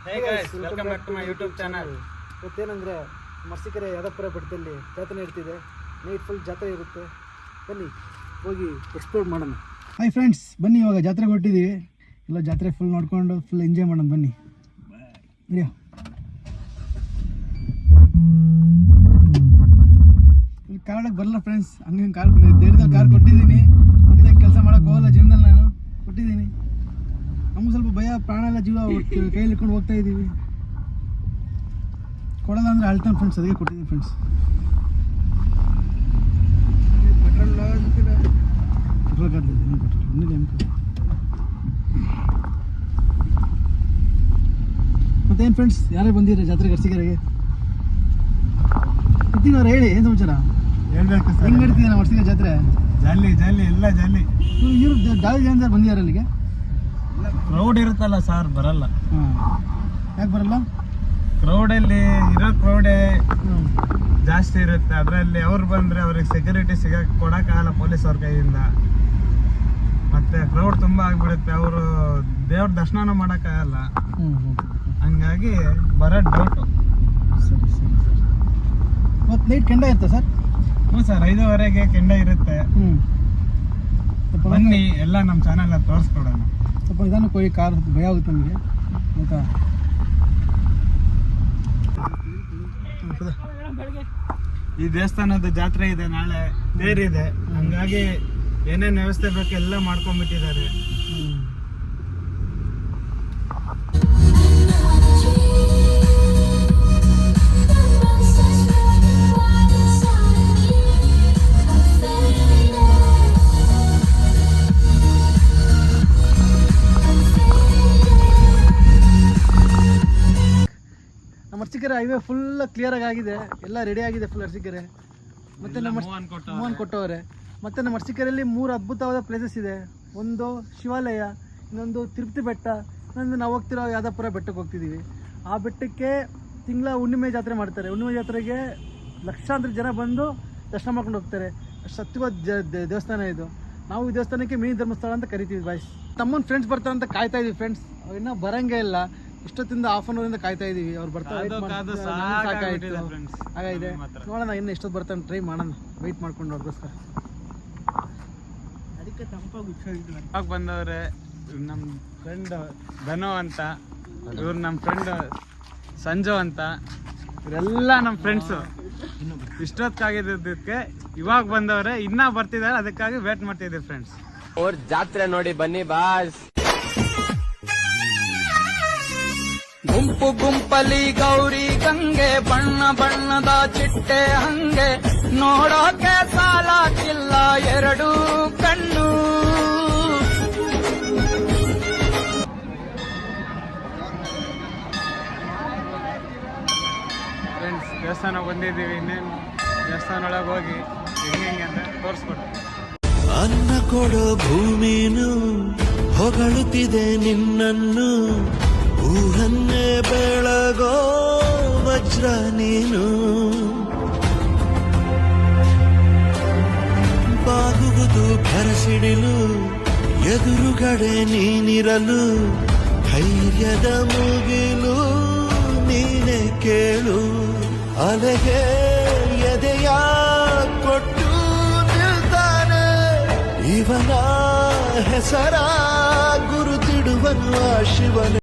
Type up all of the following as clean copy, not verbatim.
Hey guys, welcome back to my YouTube channel. ಇವತ್ತೇನಂದರೆ ಮರ್ಸಿಕೆರೆ ಯಾದಪುರ ಬೆಟ್ಟದಲ್ಲಿ ಜಾತ್ರೆ ಇರ್ತಿದೆ. Night full ಜಾತ್ರೆ ಇರುತ್ತೆ. ಬನ್ನಿ ಹೋಗಿ ಎಕ್ಸ್ಪ್ಲೋರ್ ಮಾಡೋಣ. ಹಾಯ್ ಫ್ರೆಂಡ್ಸ್, ಬನ್ನಿ ಇವಾಗ ಜಾತ್ರೆಗೆ ಹೊರಟಿದ್ದೀವಿ. ಎಲ್ಲ ಜಾತ್ರೆ ಫುಲ್ ನೋಡ್ಕೊಂಡು ಫುಲ್ ಎಂಜಾಯ್ ಮಾಡೋಣ ಬನ್ನಿ. ಇಲ್ಲಿ ಕಾರಕ್ಕೆ ಬರಲ್ಲ ಫ್ರೆಂಡ್ಸ್, ಹಂಗೆ ಕಾರ್ ಧೈರ್ಯದಲ್ಲಿ ಕಾರ್ ಕೊಟ್ಟಿದ್ದೀನಿ. ಮತ್ತೆ ಕೆಲಸ ಮಾಡೋಕೆ ಹೋಗಲ್ಲ ಜೀವನದಲ್ಲಿ, ನಾನು ಕೊಟ್ಟಿದ್ದೀನಿ. ನಮ್ಗೆ ಸ್ವಲ್ಪ ಭಯ, ಪ್ರಾಣ ಎಲ್ಲ ಜೀವ ಕೈಯಲ್ಲಿ ಇಟ್ಕೊಂಡು ಹೋಗ್ತಾ ಇದ್ದೀವಿ. ಕೊಡಲ್ಲ ಅಂದರೆ ಅಳ್ತಾನೆ ಫ್ರೆಂಡ್ಸ್, ಅದಕ್ಕೆ ಕೊಟ್ಟಿದ್ದೀನಿ ಫ್ರೆಂಡ್ಸ್. ಪೆಟ್ರೋಲ್ ಮತ್ತೇನು ಫ್ರೆಂಡ್ಸ್, ಯಾರೇ ಬಂದಿರ ಜಾತ್ರೆಗೆ ಅರ್ಸಿಕೆರೆಗೆ? ಇದ್ದೀನವ್ರು ಹೇಳಿ, ಏನು ಸಮಾಚಾರ? ಹೇಳ್ಬೇಕು ಸರ್. ಹೆಂಗೆ ನಡೀತಿದೆ ನಮ್ಮ ಅರ್ಸಿಕೆರೆ ಜಾತ್ರೆ? ಜಾಲಿ ಎಲ್ಲ ಜಾಲಿ. ಇವ್ರು ಜಾಲಿ ಜನ ಸರ್ ಬಂದಿದ್ದಾರೆ ಅಲ್ಲಿಗೆ? ಕ್ರೌಡ್ ಇರುತ್ತಲ್ಲ ಸರ್, ಬರಲ್ಲ. ಹಾಂ, ಯಾಕೆ ಬರಲ್ಲ? ಕ್ರೌಡಲ್ಲಿ ಇರೋ ಕ್ರೌಡೇ ಜಾಸ್ತಿ ಇರುತ್ತೆ. ಅದರಲ್ಲಿ ಅವ್ರು ಬಂದರೆ ಅವ್ರಿಗೆ ಸೆಕ್ಯೂರಿಟಿ ಕೊಡೋಕ್ಕಾಗಲ್ಲ ಪೊಲೀಸ್ ಅವ್ರ ಕೈಯಿಂದ. ಮತ್ತು ಕ್ರೌಡ್ ತುಂಬ ಆಗಿಬಿಡುತ್ತೆ, ಅವರು ದೇವ್ರ ದರ್ಶನ ಮಾಡೋಕ್ಕಾಗಲ್ಲ. ಹಂಗಾಗಿ ಬರೋದು ಡೌಟು. ಸರಿ ಸರಿ ಸರಿ. ಮತ್ತು ನೈಟ್ ಕೆಂಡ ಇರುತ್ತೆ ಸರ್? ಹ್ಞೂ ಸರ್, 5:30 ಕೆಂಡ ಇರುತ್ತೆ. ಬನ್ನಿ, ಎಲ್ಲ ನಮ್ಮ ಚಾನಲ್ ತೋರಿಸ್ಕೊಡೋಣ. ಸ್ವಲ್ಪ ನಿಧಾನಕ್ಕೆ ಹೋಗಿ, ಕಾರ್ ಭಯ ಆಗುತ್ತೆ ನಮಗೆ, ಆಯಿತಾ? ಈ ದೇವಸ್ಥಾನದ ಜಾತ್ರೆ ಇದೆ, ನಾಳೆ ತೇರಿದೆ. ಹಂಗಾಗಿ ಏನೇನು ವ್ಯವಸ್ಥೆ ಬೇಕು ಎಲ್ಲ ಮಾಡ್ಕೊಂಡ್ಬಿಟ್ಟಿದ್ದಾರೆ. ನಮ್ಮ ಅರ್ಸಿಕೆರೆ ಹೈವೇ ಫುಲ್ ಕ್ಲಿಯರ್ ಆಗಿದೆ, ಎಲ್ಲ ರೆಡಿ ಆಗಿದೆ ಫುಲ್ ಅರ್ಸಿಕೆರೆ. ಮತ್ತು ನಮ್ಮ ಮೋಹನ್ ಕೊಟ್ಟವ್ರೆ. ಮತ್ತು ನಮ್ಮ ಅರ್ಸಿಕೆರೆಯಲ್ಲಿ 3 ಅದ್ಭುತವಾದ ಪ್ಲೇಸಸ್ ಇದೆ. ಒಂದು ಶಿವಾಲಯ, ಇನ್ನೊಂದು ತಿರುಪತಿ ಬೆಟ್ಟ, ಇನ್ನೊಂದು ನಾವು ಹೋಗ್ತಿರೋ ಯಾದಪುರ ಬೆಟ್ಟಕ್ಕೆ ಹೋಗ್ತಿದ್ದೀವಿ. ಆ ಬೆಟ್ಟಕ್ಕೆ ತಿಂಗಳ ಹುಣ್ಣಿಮೆ ಜಾತ್ರೆ ಮಾಡ್ತಾರೆ. ಹುಣ್ಣಿಮೆ ಜಾತ್ರೆಗೆ ಲಕ್ಷಾಂತರ ಜನ ಬಂದು ದರ್ಶನ ಮಾಡ್ಕೊಂಡು ಹೋಗ್ತಾರೆ. ಸತ್ಯವಾದ ದೇವಸ್ಥಾನ ಇದು. ನಾವು ಈ ದೇವಸ್ಥಾನಕ್ಕೆ ಮಿನಿ ಧರ್ಮಸ್ಥಳ ಅಂತ ಕರಿತೀವಿ ಬಾಯ್ಸ್. ತಮ್ಮನ ಫ್ರೆಂಡ್ಸ್ ಬರ್ತಾರೆ ಅಂತ ಕಾಯ್ತಾ ಇದೀವಿ ಫ್ರೆಂಡ್ಸ್, ಇನ್ನೂ ಬರಂಗೇ ಇಲ್ಲ. ಇಷ್ಟೊತ್ತಿಂದ ಹಾಫ್ ಅನ್ ಅವರಿಂದ ಕಾಯ್ತಾ ಇದೀವಿ. ಅವ್ರು ಬರ್ತಾರೆ, ಸಾಕಾಯ್ತು. ಹಾಗಾಗಿದೆ, ನೋಡೋಣ ಇನ್ನು ಎಷ್ಟೊತ್ತು ಬರ್ತಾನೆ, ಟ್ರೈ ಮಾಡೋಣ, ವೆಯ್ಟ್ ಮಾಡ್ಕೊಂಡು ಅವ್ರಿಗೋಸ್ಕರ. ಅದಕ್ಕೆ ತಂಪಾಗಿ ಬಂದವ್ರೆ. ನಮ್ಮ ಫ್ರೆಂಡ್ ಧನು ಅಂತ, ಇವ್ರು ನಮ್ಮ ಫ್ರೆಂಡ್ ಸಂಜು ಅಂತ, ಇವರೆಲ್ಲ ನಮ್ಮ ಫ್ರೆಂಡ್ಸು. ಇಷ್ಟೊತ್ತಾಗಿದ್ದಕ್ಕೆ ಇವಾಗ ಬಂದವ್ರೆ, ಇನ್ನೂ ಬರ್ತಿದ್ದಾರೆ, ಅದಕ್ಕಾಗಿ ವೇಟ್ ಮಾಡ್ತಿದ್ದೀವಿ ಫ್ರೆಂಡ್ಸ್. ಅವ್ರ ಜಾತ್ರೆ ನೋಡಿ ಬನ್ನಿ ಬಾಸ್. ಗುಂಪು ಗುಂಪಲಿ ಗೌರಿ ಗಂಗೆ, ಬಣ್ಣ ಬಣ್ಣದ ಚಿಟ್ಟೆ ಹಂಗೆ, ನೋಡೋಕೆ ಸಾಲಾಗಿಲ್ಲ 2 ಕಣ್ಣು. ಫ್ರೆಂಡ್ಸ್, ದೇವಸ್ಥಾನ ಬಂದಿದ್ದೀವಿ. ಇನ್ನೇನು ದೇವಸ್ಥಾನ ಒಳಗೆ ಹೋಗಿ ಹೆಂಗೆ ಅಂತ ತೋರಿಸ್ಕೊಟ್ಟು. ಅನ್ನ ಕೊಡೋ ಭೂಮಿನು ಹೊಗಳುತ್ತಿದೆ ನಿನ್ನನ್ನು, ಊಹನ್ನೇ ಬೆಳಗೋ ವಜ್ರ ನೀನು. ಬಾಗುವುದು ಭರಸಿಡಿಲು, ಎದುರುಗಡೆ ನೀನಿರಲು, ಧೈರ್ಯದ ಮುಗಿಲು ನೀನೆ ಕೇಳು. ಅಲೆಗೆ ಎದೆಯ ಕೊಟ್ಟು ನಿಲ್ತಾನೆ, ಇವನ ಹೆಸರ ಗುರುತಿಡುವನು ಆ ಶಿವನ.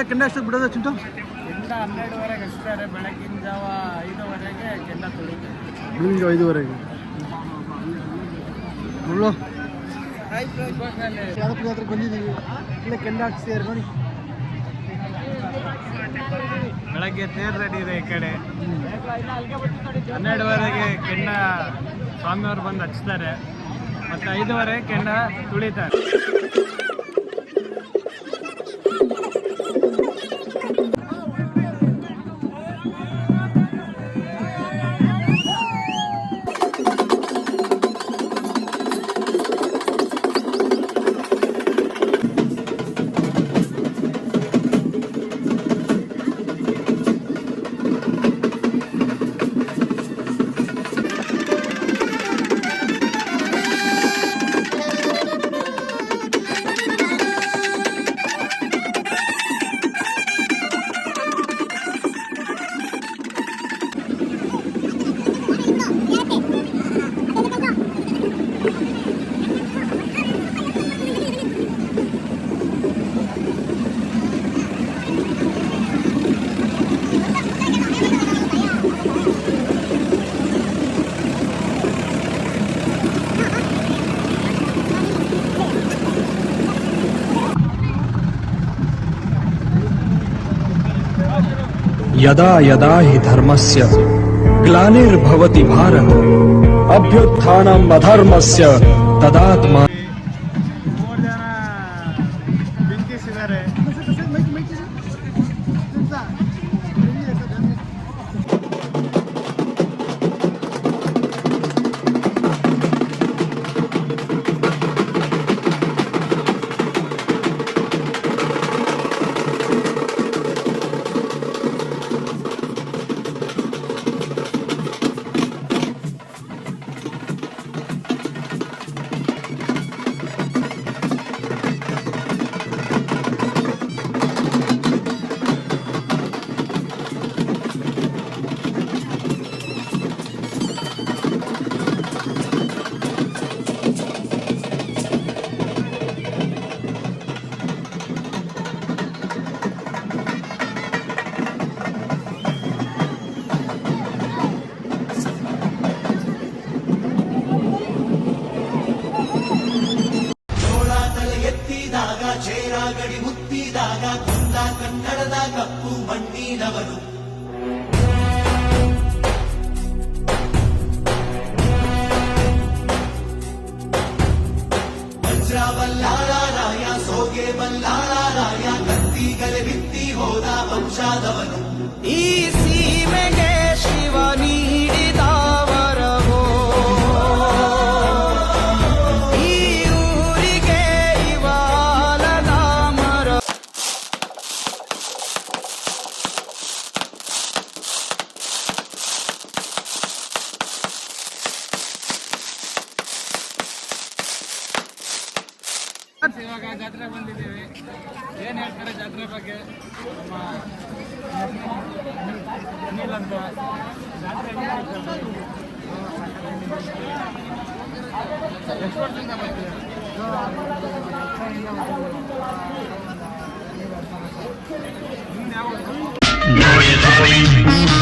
ಕೆಂಡ ಅಷ್ಟೊತ್ತು ಬಿಡೋದು ಚಿಂಟು? ಕೆಂಡ 12:30 ಹಚ್ತಾರೆ. ಬೆಳಗಿನ ಜಾವ 5:00ಗೆ ಕೆಂಡ ತುಳಿತಾರೆ. ಬೆಳಗಿನ ಜಾವ 5:00ಗೆ ನೋಡು. ಯಾದಪುರ ಜಾತ್ರೆಗೆ ಬಂದಿದ್ದೀವಿ, ಇಲ್ಲೇ ಕೆಂಡ ಹಾಕ್ಸಿದ್ದಾರೆ ನೋಡಿ. ಬೆಳಗ್ಗೆ ತೇರು ರೆಡಿ ಇದೆ ಈ ಕಡೆ. 12:30ಗೆ ಕೆಂಡ ಸ್ವಾಮಿಯವರು ಬಂದು ಹಚ್ತಾರೆ, ಮತ್ತು 5:30ಗೆ ಕೆಂಡ ತುಳಿತಾರೆ. ಯದಾ ಯದಾ ಹಿ ಧರ್ಮಸ್ಯ ಗ್ಲಾನಿರ್ಭವತಿ ಭಾರತ ಅಭ್ಯುತ್ಥಾನಂ ಅಧರ್ಮಸ್ಯ ತದಾತ್ಮ. 3 ಜನ ಬೆಂಕಿಸಿದ್ದಾರೆ. ಎತ್ತಿದಾಗ ಚೇರಾಗಡಿ ಮುತ್ತಿದಾಗ ಕೊಂದ ಕನ್ನಡದ ಕಪ್ಪು ಮಣ್ಣಿನವನು. ವಜ್ರ ಬಲ್ಲಾಳರಾಯ ಸೋಗೆ ಬಲ್ಲಾಳರಾಯ ಕತ್ತಿಗಲೆ ಬಿತ್ತಿ ಹೋದ ವಂಶಾದವನು. ಈ ಸೀಮೆಗೆ ಶಿವ ನೀಡಿದ ವರವೋ, ಈ ಊರಿಗೆ ಇವಾಲದ ಮರ. ಇವಾಗ ಜಾತ್ರೆ ಬಂದಿದ್ದೀವಿ. ಏನ್ ಹೇಳ್ತಾರೆ ಜಾತ್ರೆ ಬಗ್ಗೆ? ಅನಿಲ್ ಅಂತ ಜಾತ್ರೆ ಎಷ್ಟು ವರ್ಷದಿಂದ ಬರ್ತೀವಿ? ನಿಮ್ದು ಯಾವ ಊರು?